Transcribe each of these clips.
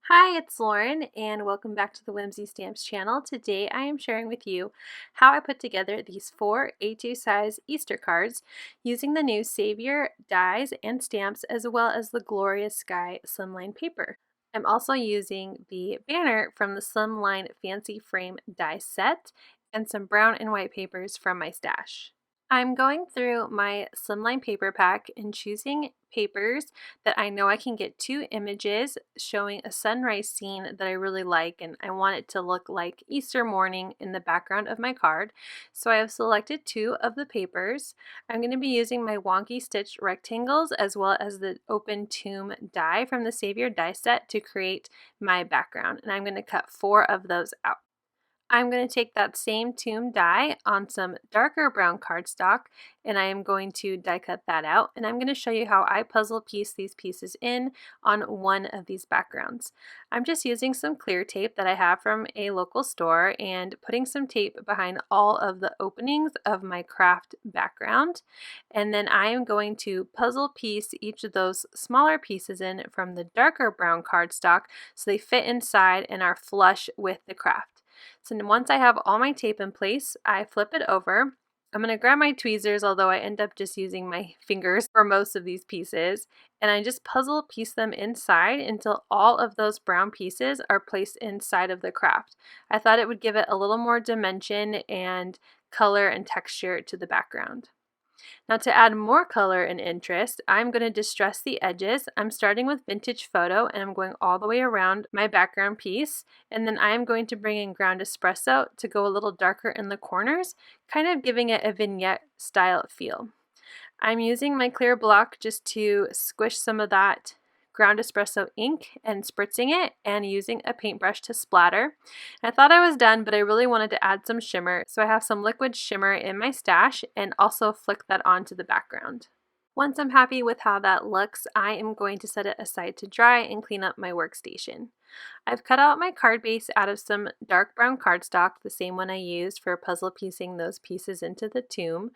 Hi, it's Lauren, and welcome back to the Whimsy Stamps channel. Today I am sharing with you how I put together these 4 A2 size Easter cards using the new Savior dies and stamps as well as the Glorious Sky Slimline paper. I'm also using the banner from the Slimline Fancy Frame die set and some brown and white papers from my stash. I'm going through my Slimline paper pack and choosing papers that I know I can get 2 images showing a sunrise scene that I really like, and I want it to look like Easter morning in the background of my card. So I have selected 2 of the papers. I'm going to be using my Wonky stitched rectangles as well as the open tomb die from the Savior die set to create my background, and I'm going to cut 4 of those out. I'm going to take that same tomb die on some darker brown cardstock, and I am going to die cut that out, and I'm going to show you how I puzzle piece these pieces in on one of these backgrounds. I'm just using some clear tape that I have from a local store and putting some tape behind all of the openings of my Kraft background, and then I am going to puzzle piece each of those smaller pieces in from the darker brown cardstock so they fit inside and are flush with the Kraft. So once I have all my tape in place, I flip it over. I'm going to grab my tweezers, although I end up just using my fingers for most of these pieces, and I just puzzle piece them inside until all of those brown pieces are placed inside of the Kraft. I thought it would give it a little more dimension and color and texture to the background. Now, to add more color and interest, I'm going to distress the edges. I'm starting with Vintage Photo and I'm going all the way around my background piece, and then I am going to bring in ground espresso to go a little darker in the corners, kind of giving it a vignette style feel. I'm using my clear block just to squish some of that ground espresso ink and spritzing it and using a paintbrush to splatter. I thought I was done, but I really wanted to add some shimmer, so I have some liquid shimmer in my stash and also flick that onto the background. Once I'm happy with how that looks, I am going to set it aside to dry and clean up my workstation. I've cut out my card base out of some dark brown cardstock, the same one I used for puzzle piecing those pieces into the tomb,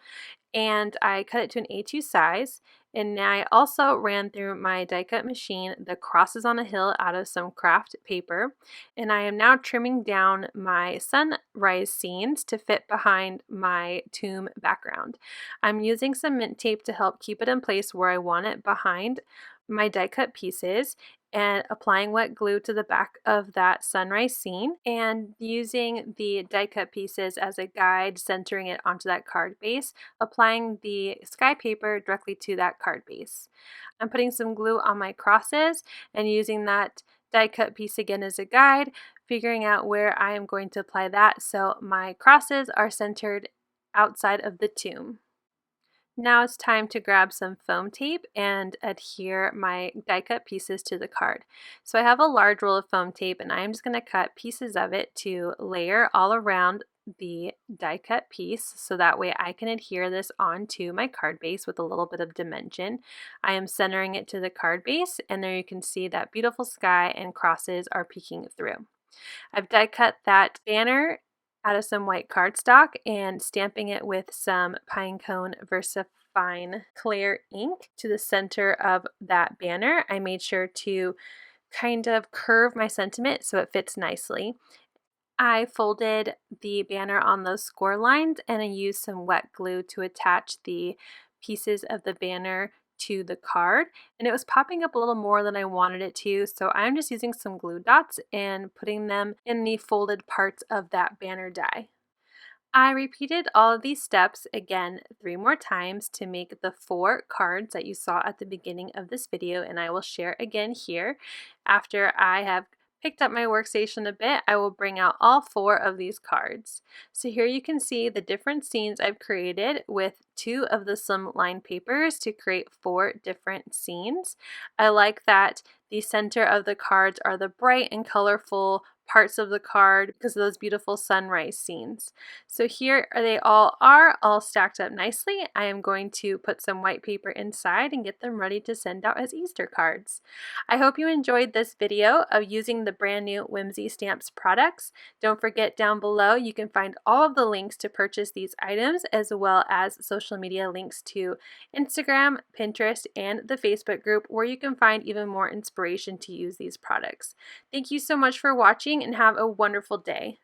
and I cut it to an A2 size. And I also ran through my die cut machine the crosses on a hill out of some Kraft paper, and I am now trimming down my sunrise scenes to fit behind my tomb background. I'm using some mint tape to help keep it in place where I want it behind my die cut pieces, and applying wet glue to the back of that sunrise scene and using the die cut pieces as a guide, centering it onto that card base, applying the sky paper directly to that card base. I'm putting some glue on my crosses and using that die cut piece again as a guide, figuring out where I am going to apply that so my crosses are centered outside of the tomb. Now it's time to grab some foam tape and adhere my die cut pieces to the card. So I have a large roll of foam tape and I'm just going to cut pieces of it to layer all around the die cut piece so that way I can adhere this onto my card base with a little bit of dimension. I am centering it to the card base, and there you can see that beautiful sky and crosses are peeking through. I've die cut that banner out of some white cardstock and stamping it with some Pinecone VersaFine Clair ink to the center of that banner. I made sure to kind of curve my sentiment so it fits nicely. I folded the banner on those score lines and I used some wet glue to attach the pieces of the banner to the card, and it was popping up a little more than I wanted it to, so I'm just using some glue dots and putting them in the folded parts of that banner die. I repeated all of these steps again 3 more times to make the 4 cards that you saw at the beginning of this video, and I will share again here. After I have picked up my workstation a bit, I will bring out all 4 of these cards. So here you can see the different scenes I've created with 2 of the Slimline papers to create 4 different scenes. I like that the center of the cards are the bright and colorful parts of the card because of those beautiful sunrise scenes. So here they all are, all stacked up nicely. I am going to put some white paper inside and get them ready to send out as Easter cards. I hope you enjoyed this video of using the brand new Whimsy Stamps products. Don't forget, down below you can find all of the links to purchase these items, as well as social media links to Instagram, Pinterest, and the Facebook group, where you can find even more inspiration to use these products. Thank you so much for watching and have a wonderful day.